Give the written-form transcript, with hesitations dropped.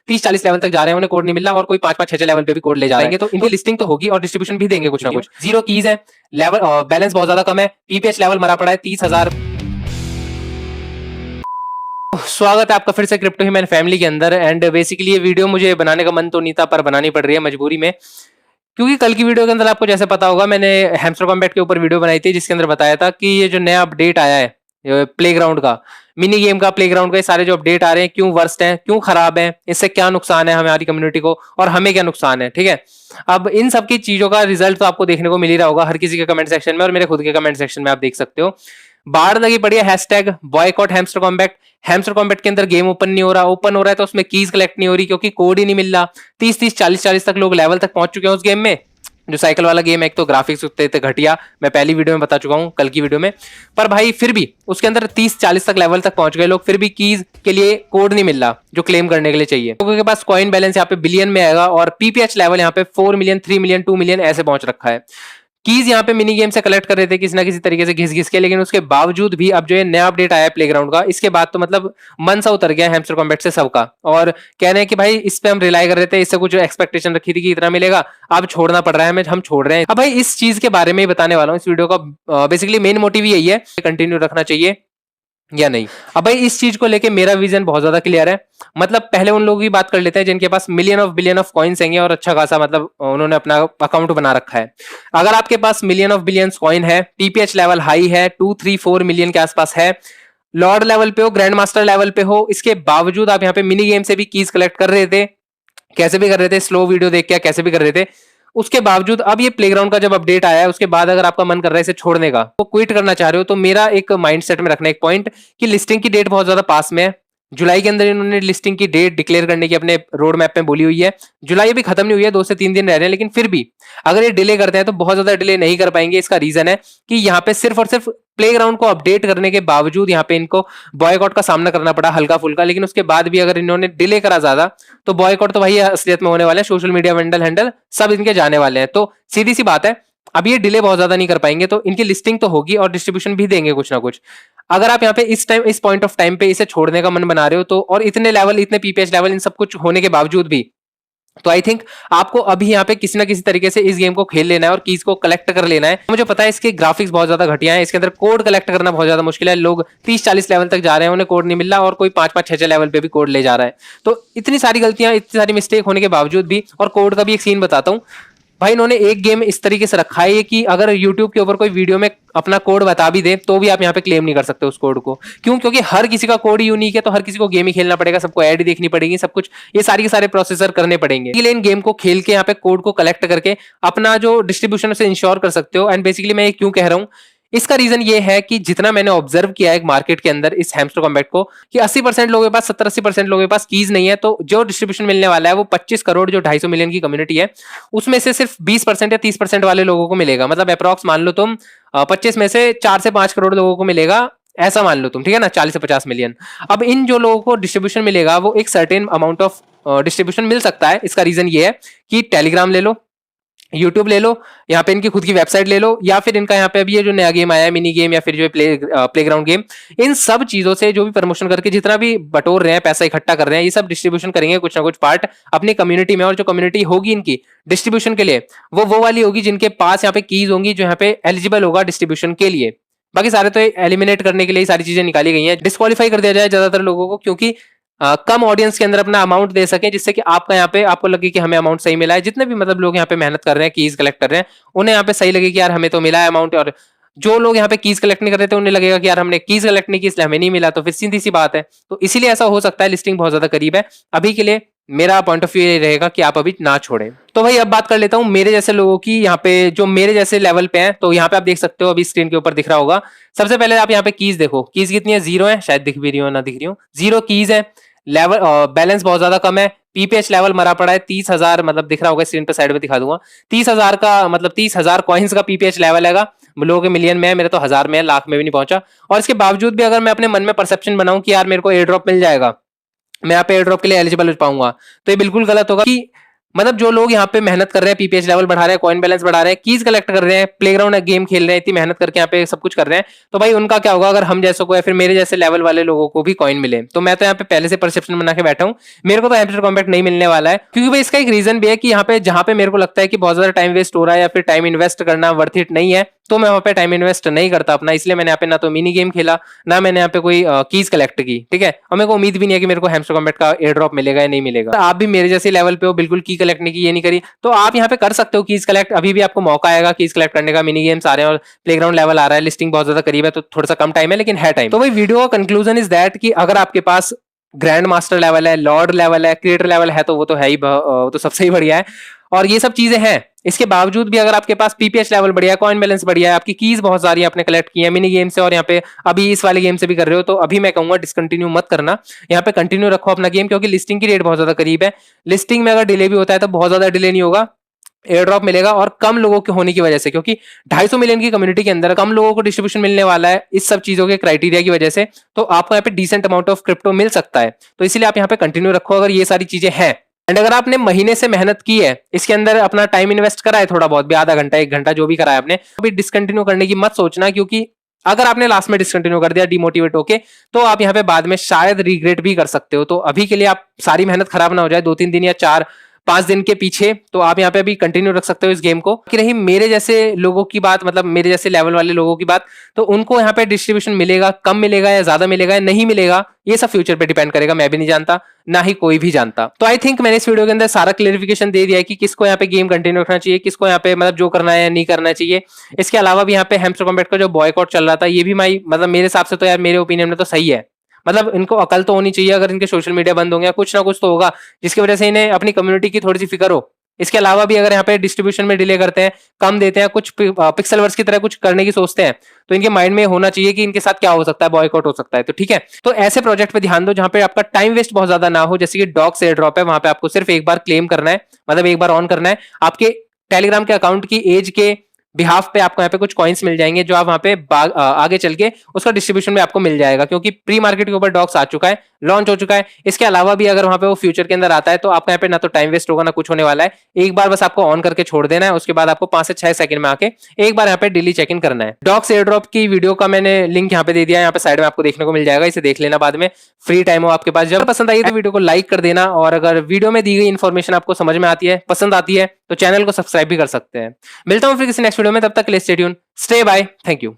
30-40 level तक जा रहे हैं, उन्हें कोड नहीं मिल रहा, और कोई 5-5-6 लेवल पे भी कोड ले जा रहे हैं, तो इनकी लिस्टिंग तो होगी और डिस्ट्रीब्यूशन भी देंगे कुछ ना कुछ। 0 कीज है, लेवल बैलेंस बहुत ज्यादा कम है, पीपीएच लेवल मरा पड़ा है 30,000। स्वागत है आपका फिर से क्रिप्टो ह्यूमन फैमिली के अंदर। एंड बेसिकली ये वीडियो मुझे बनाने का मन तो नहीं था, पर बनानी पड़ रही है मजबूरी में, क्योंकि कल की वीडियो के अंदर आपको जैसे पता होगा मैंने हैमस्टर कॉम्बैट के ऊपर वीडियो बनाई थी, जिसके अंदर बताया था कि ये जो नया अपडेट आया है प्लेग्राउंड का, मिनी गेम का, प्लेग्राउंड का, ये सारे जो अपडेट आ रहे हैं क्यों वर्स्ट हैं, क्यों खराब हैं, इससे क्या नुकसान है हमारी कम्युनिटी को और हमें क्या नुकसान है। ठीक है, अब इन सब की चीजों का रिजल्ट तो आपको देखने को मिल ही रहा होगा हर किसी के कमेंट सेक्शन में, और मेरे खुद के कमेंट सेक्शन में आप देख सकते हो। बाढ़ लगी पड़ी है hashtag boycott hamster combat. Hamster combat के अंदर गेम ओपन नहीं हो रहा, ओपन हो रहा है तो उसमें कीज कलेक्ट नहीं हो रही, क्योंकि कोड ही नहीं मिल रहा। 30-30 40-40 तक लोग लेवल तक पहुंच चुके हैं उस गेम में। जो साइकिल वाला गेम है, एक तो ग्राफिक्स उतने थे घटिया, मैं पहली वीडियो में बता चुका हूं, कल की वीडियो में, पर भाई फिर भी उसके अंदर 30-40 तक लेवल तक पहुंच गए लोग, फिर भी कीज के लिए कोड नहीं मिल रहा जो क्लेम करने के लिए चाहिए। लोगों के पास कॉइन बैलेंस यहाँ पे बिलियन में आएगा, और पीपीएच लेवल यहाँ पे 4 मिलियन, 3 मिलियन, 2 मिलियन ऐसे पहुंच रखा है। कीज यहाँ पे मिनी गेम से कलेक्ट कर रहे थे किसी ना किसी तरीके से घिस घिस के, लेकिन उसके बावजूद भी अब जो ये नया अपडेट आया है प्लेग्राउंड का, इसके बाद तो मतलब मन सा उतर गया हैमस्टर कॉम्बैट से सबका, और कह रहे हैं कि भाई इस पे हम रिलाई कर रहे थे, इससे कुछ एक्सपेक्टेशन रखी थी कि इतना मिलेगा, अब छोड़ना पड़ रहा है हमें, हम छोड़ रहे हैं। अब भाई इस चीज के बारे में ही बताने वाला हूँ इस वीडियो का। बेसिकली मेन मोटिव यही है, कंटिन्यू रखना चाहिए या नहीं। अब भाई इस चीज को लेके मेरा विजन बहुत ज्यादा क्लियर है। मतलब पहले उन लोगों की बात कर लेते हैं जिनके पास बिलियन ऑफ कॉइन्स हैं और अच्छा खासा मतलब उन्होंने अपना अकाउंट बना रखा है। अगर आपके पास मिलियन ऑफ बिलियंस कॉइन है, पीपीएच लेवल हाई है, 2-3-4 मिलियन के आसपास है, लॉर्ड लेवल पे हो, ग्रैंड मास्टर लेवल पे हो, इसके बावजूद आप यहाँ पे मिनी गेम से भी कीज कलेक्ट कर रहे थे, कैसे भी कर रहे थे, स्लो वीडियो देख के कैसे भी कर रहे थे, उसके बावजूद अब ये प्लेग्राउंड का जब अपडेट आया है उसके बाद अगर आपका मन कर रहा है इसे छोड़ने का, तो क्विट करना चाह रहे हो, तो मेरा एक माइंडसेट में रखना एक पॉइंट कि लिस्टिंग की डेट बहुत ज्यादा पास में है। जुलाई के अंदर इन्होंने लिस्टिंग की डेट डिक्लेयर करने की अपने रोड मैप में बोली हुई है। जुलाई अभी खत्म नहीं हुई है, 2 से 3 दिन रह रहे हैं, लेकिन फिर भी अगर ये डिले करते हैं तो बहुत ज्यादा डिले नहीं कर पाएंगे। इसका रीजन है कि यहाँ पे सिर्फ और सिर्फ प्लेग्राउंड को अपडेट करने के बावजूद यहाँ पे इनको बॉयकॉट का सामना करना पड़ा हल्का फुल्का, लेकिन उसके बाद भी अगर इन्होंने डिले करा ज्यादा तो बॉयकॉट तो भाई असलियत में होने वाले हैं, सोशल मीडिया वेंडल हैंडल सब इनके जाने वाले हैं। तो सीधी सी बात है, अब ये डिले बहुत ज्यादा नहीं कर पाएंगे, तो इनकी लिस्टिंग तो होगी और डिस्ट्रीब्यूशन भी देंगे कुछ ना कुछ। अगर आप यहाँ पे इस पॉइंट ऑफ टाइम पे इसे छोड़ने का मन बना रहे हो, तो और इतने लेवल, इतने पीपीएच लेवल, इन सब कुछ होने के बावजूद भी, तो आई थिंक आपको अभी यहाँ पे किसी ना किसी तरीके से इस गेम को खेल लेना है और कीज को कलेक्ट कर लेना है। मुझे पता है इसके ग्राफिक्स बहुत ज्यादा घटिया है, इसके अंदर कोड कलेक्ट करना बहुत ज्यादा मुश्किल है, लोग 30-40 लेवल तक जा रहे हैं, उन्हें कोड नहीं मिल रहा, और कोई 5-5-6 लेवल पे भी कोड ले जा रहा है। तो इतनी सारी गलतियां, इतनी सारी मिस्टेक होने के बावजूद भी, और कोड का भी एक सीन बताता हूँ भाई, इन्होंने एक गेम इस तरीके से रखा है कि अगर YouTube के ऊपर कोई वीडियो में अपना कोड बता भी दे तो भी आप यहाँ पे क्लेम नहीं कर सकते उस कोड को। क्यों? क्योंकि हर किसी का कोड यूनिक है, तो हर किसी को गेम ही खेलना पड़ेगा, सबको ऐड देखनी पड़ेगी, सब कुछ ये सारी के सारे प्रोसेसर करने पड़ेंगे। इसलिए इन गेम को खेल के यहाँ पे कोड को कलेक्ट करके अपना जो डिस्ट्रीब्यूशन से इंश्योर कर सकते हो। एंड बेसिकली मैं ये क्यों कह रहा हूँ, इसका रीजन ये है कि जितना मैंने ऑब्जर्व किया है मार्केट के अंदर इस हैमस्टर कॉम्बैट को, कि 80% लोगों के पास, 70-80% लोगों के पास कीज नहीं है, तो जो डिस्ट्रीब्यूशन मिलने वाला है वो 25 करोड़ जो 250 मिलियन की कम्युनिटी है उसमें से सिर्फ 20% या 30% वाले लोगों को मिलेगा। मतलब अप्रॉक्स मान लो तुम 25 में से 4 से 5 करोड़ लोगों को मिलेगा, ऐसा मान लो तुम, ठीक है ना, 40 से 50 मिलियन। अब इन जो लोगों को डिस्ट्रीब्यूशन मिलेगा वो एक सर्टेन अमाउंट ऑफ डिस्ट्रीब्यूशन मिल सकता है। इसका रीजन ये है कि टेलीग्राम ले लो, यूट्यूब ले लो, यहाँ पे इनकी खुद की वेबसाइट ले लो, या फिर इनका यहाँ पे अभी ये जो नया गेम आया है मिनी गेम, या फिर जो प्लेग्राउंड गेम, इन सब चीजों से जो भी प्रमोशन करके जितना भी बटोर रहे हैं, पैसा इकट्ठा कर रहे हैं, ये सब डिस्ट्रीब्यूशन करेंगे कुछ ना कुछ पार्ट अपनी कम्युनिटी में। और जो कम्युनिटी होगी इनकी डिस्ट्रीब्यूशन के लिए वो वाली होगी जिनके पास यहाँ पे कीज होंगी, जो यहाँ पे एलिजिबल होगा डिस्ट्रीब्यूशन के लिए। बाकी सारे तो एलिमिनेट करने के लिए सारी चीजें निकाली गई हैं, डिस्क्वालीफाई कर दिया जाए ज्यादातर लोगों को, क्योंकि कम ऑडियंस के अंदर अपना अमाउंट दे सके, जिससे कि आपका यहाँ पे आपको लगे कि हमें अमाउंट सही मिला है। जितने भी मतलब लोग यहाँ पे मेहनत कर रहे हैं, कीज कलेक्ट कर रहे हैं, उन्हें यहाँ पे सही लगे कि यार हमें तो मिला है अमाउंट, और जो लोग यहाँ पे कीज कलेक्ट नहीं कर रहे थे उन्हें लगेगा कि यार हमने कीज कलेक्ट नहीं की इसलिए हमें नहीं मिला, तो फिर सीधी सी बात है। तो इसीलिए ऐसा हो सकता है, लिस्टिंग बहुत ज्यादा करीब है। अभी के लिए मेरा पॉइंट ऑफ व्यू ये रहेगा कि आप अभी ना छोड़ें। तो भाई अब बात कर लेता हूँ मेरे जैसे लोगों की, यहाँ पे जो मेरे जैसे लेवल पे हैं। तो यहाँ पे आप देख सकते हो, अभी स्क्रीन के ऊपर दिख रहा होगा। सबसे पहले आप यहाँ पे कीज देखो, कीज कितनी है? 0 है, शायद दिख भी रही हो ना दिख रही हो, 0 कीज है, लेवल बैलेंस बहुत ज्यादा कम है, पीपीएच लेवल मरा पड़ा है 30,000, मतलब दिख रहा होगा स्क्रीन पे, साइड में दिखा दूंगा, 30,000 का मतलब 30,000 कॉइन्स का पीपीएच लेवल है। लोगों के मिलियन में है, मेरे तो 1000 में है, लाख में भी नहीं पहुंचा। और इसके बावजूद भी अगर मैं अपने मन में परसेप्शन बनाऊं कि यार मेरे को एयर ड्रॉप मिल जाएगा, मैं यहाँ पे एयर ड्रॉप के लिए एलिजिबल हो पाऊंगा, तो ये बिल्कुल गलत होगा। कि मतलब जो लोग यहाँ पे मेहनत कर रहे हैं, पीपीएच लेवल बढ़ा रहे हैं, कॉइन बैलेंस बढ़ा रहे हैं, कीज कलेक्ट कर रहे हैं, प्लेग्राउंड गेम खेल रहे हैं, इतनी मेहनत करके यहाँ पे सब कुछ कर रहे हैं, तो भाई उनका क्या होगा अगर हम जैसों को या फिर मेरे जैसे लेवल वाले लोगों को भी कॉइन मिले। तो मैं तो यहाँ पे पहले से परसेप्शन बना के बैठा हूँ, मेरे को तो हैमस्टर कॉम्बैट नहीं मिलने वाला है, क्योंकि भाई इसका एक रीजन भी है कि यहाँ पे जहां पे मेरे को लगता है कि बहुत ज्यादा टाइम वेस्ट हो रहा है या फिर टाइम इन्वेस्ट करना वर्थ इट नहीं है, तो मैं वहां पे टाइम इन्वेस्ट नहीं करता अपना। इसलिए मैंने यहाँ पे ना तो मिनी गेम खेला, ना मैंने यहाँ पे कोई कीज कलेक्ट की, ठीक है। और मेरे को उम्मीद भी नहीं है कि मेरे को हैमस्टर कॉम्बैट का एयर ड्रॉप मिलेगा या नहीं मिलेगा। तो आप भी मेरे जैसे लेवल पे हो, बिल्कुल की कलेक्ट नहीं की, ये नहीं करी, तो आप यहाँ पे कर सकते हो कीज कलेक्ट। अभी भी आपको मौका आएगा कीज कलेक्ट करने का, मिनी गेम्स आ रहे हैं और प्लेग्राउंड लेवल आ रहा है, लिस्टिंग बहुत ज्यादा करीब है, तो थोड़ा सा कम टाइम है लेकिन है टाइम। तो भाई वीडियो का कंक्लूजन इज दैट कि अगर आपके पास ग्रैंड मास्टर लेवल है, लॉर्ड लेवल है, क्रिएटर लेवल है, तो वो तो है ही, वो तो सबसे ही बढ़िया है। और ये सब चीजें हैं, इसके बावजूद भी अगर आपके पास पीपीएच लेवल बढ़िया है, कॉइन बैलेंस बढ़िया है, आपकी कीज बहुत सारी आपने कलेक्ट की है मिनी गेम से और यहाँ पे अभी इस वाले गेम से भी कर रहे हो, तो अभी मैं कहूंगा डिसकंटिन्यू मत करना, यहाँ पे कंटिन्यू रखो अपना गेम, क्योंकि लिस्टिंग की डेट बहुत ज्यादा करीब है। लिस्टिंग में अगर डिले भी होता है तो बहुत ज्यादा डिले नहीं होगा, एयर ड्रॉप मिलेगा, और कम लोगों के होने की वजह से, क्योंकि 250 मिलियन की कम्युनिटी के अंदर कम लोगों को डिस्ट्रीब्यूशन मिलने वाला है इस सब चीजों के क्राइटेरिया की वजह से, तो आपको यहाँ पे डिसेंट अमाउंट ऑफ क्रिप्टो मिल सकता है। तो इसलिए आप यहाँ पे कंटिन्यू रखो अगर ये सारी चीजें हैं। एंड अगर आपने महीने से मेहनत की है, इसके अंदर अपना टाइम इन्वेस्ट करा है थोड़ा बहुत भी, आधा घंटा 1 घंटा जो भी करा है आपने, अभी डिसकंटिन्यू करने की मत सोचना, क्योंकि अगर आपने लास्ट में डिसकंटिन्यू कर दिया डिमोटिवेट होके, तो आप यहाँ पे बाद में शायद रिग्रेट भी कर सकते हो। तो अभी के लिए आप सारी मेहनत खराब ना हो जाए 2-3 दिन या 4-5 दिन के पीछे, तो आप यहाँ पे अभी कंटिन्यू रख सकते हो इस गेम को। कि रही मेरे जैसे लोगों की बात, मतलब मेरे जैसे लेवल वाले लोगों की बात, तो उनको यहाँ पे डिस्ट्रीब्यूशन मिलेगा, कम मिलेगा या ज्यादा मिलेगा या नहीं मिलेगा, ये सब फ्यूचर पे डिपेंड करेगा, मैं भी नहीं जानता, ना ही कोई भी जानता। तो आई थिंक मैंने इस वीडियो के अंदर सारा क्लियरिफिकेशन दे दिया है कि किसको यहाँ पे गेम कंटिन्यू रखना चाहिए, किसको यहाँ पे मतलब जो करना है या नहीं करना चाहिए। इसके अलावा भी यहाँ पे हैमस्टर कॉम्बैट का जो बॉयकॉट चल रहा था, ये भी मतलब मेरे हिसाब से तो यार, मेरे ओपिनियन में तो सही है। मतलब इनको अकल तो होनी चाहिए, अगर इनके सोशल मीडिया बंद होंगे, कुछ ना कुछ तो होगा जिसकी वजह से इन्हें अपनी कम्युनिटी की थोड़ी सी फिक्र हो। इसके अलावा भी अगर यहाँ पे डिस्ट्रीब्यूशन में डिले करते हैं, कम देते हैं, कुछ पिक्सल वर्स की तरह कुछ करने की सोचते हैं, तो इनके माइंड में होना चाहिए कि इनके साथ क्या हो सकता है, बॉयकॉट हो सकता है। तो ठीक है, तो ऐसे प्रोजेक्ट पे ध्यान दो जहां पे आपका टाइम वेस्ट बहुत ज्यादा ना हो, जैसे कि डॉक्स एयर ड्रॉप है, वहां पे आपको सिर्फ एक बार क्लेम करना है, मतलब एक बार ऑन करना है, आपके टेलीग्राम के अकाउंट की एज के बिहाफ पे आपको यहाँ पे कुछ कॉइन्स मिल जाएंगे, जो आप वहां पे आगे चल के उसका डिस्ट्रीब्यूशन में आपको मिल जाएगा, क्योंकि प्री मार्केट के ऊपर डॉक्स आ चुका है, लॉन्च हो चुका है। इसके अलावा भी अगर वहां पे वो फ्यूचर के अंदर आता है, तो आपका यहाँ पे ना तो टाइम वेस्ट होगा ना कुछ होने वाला है, एक बार बस आपको ऑन करके छोड़ देना है, उसके बाद आपको 5 से 6 सेकंड में आके एक बार यहाँ पे डेली चेक इन करना है। डॉक्स एयर ड्रॉप की वीडियो का मैंने लिंक यहाँ पे दे दिया है, यहाँ पे साइड में आपको देखने को मिल जाएगा, इसे देख लेना बाद में, फ्री टाइम हो आपके पास। जब पसंद आई तो वीडियो को लाइक कर देना, और अगर वीडियो में दी गई इन्फॉर्मेशन आपको समझ में आती है, पसंद आती है, तो चैनल को सब्सक्राइब भी कर सकते हैं। मिलता हूँ फिर किसी नेक्स्ट वीडियो में, तब तक के लिए stay tune, stay bye, thank you.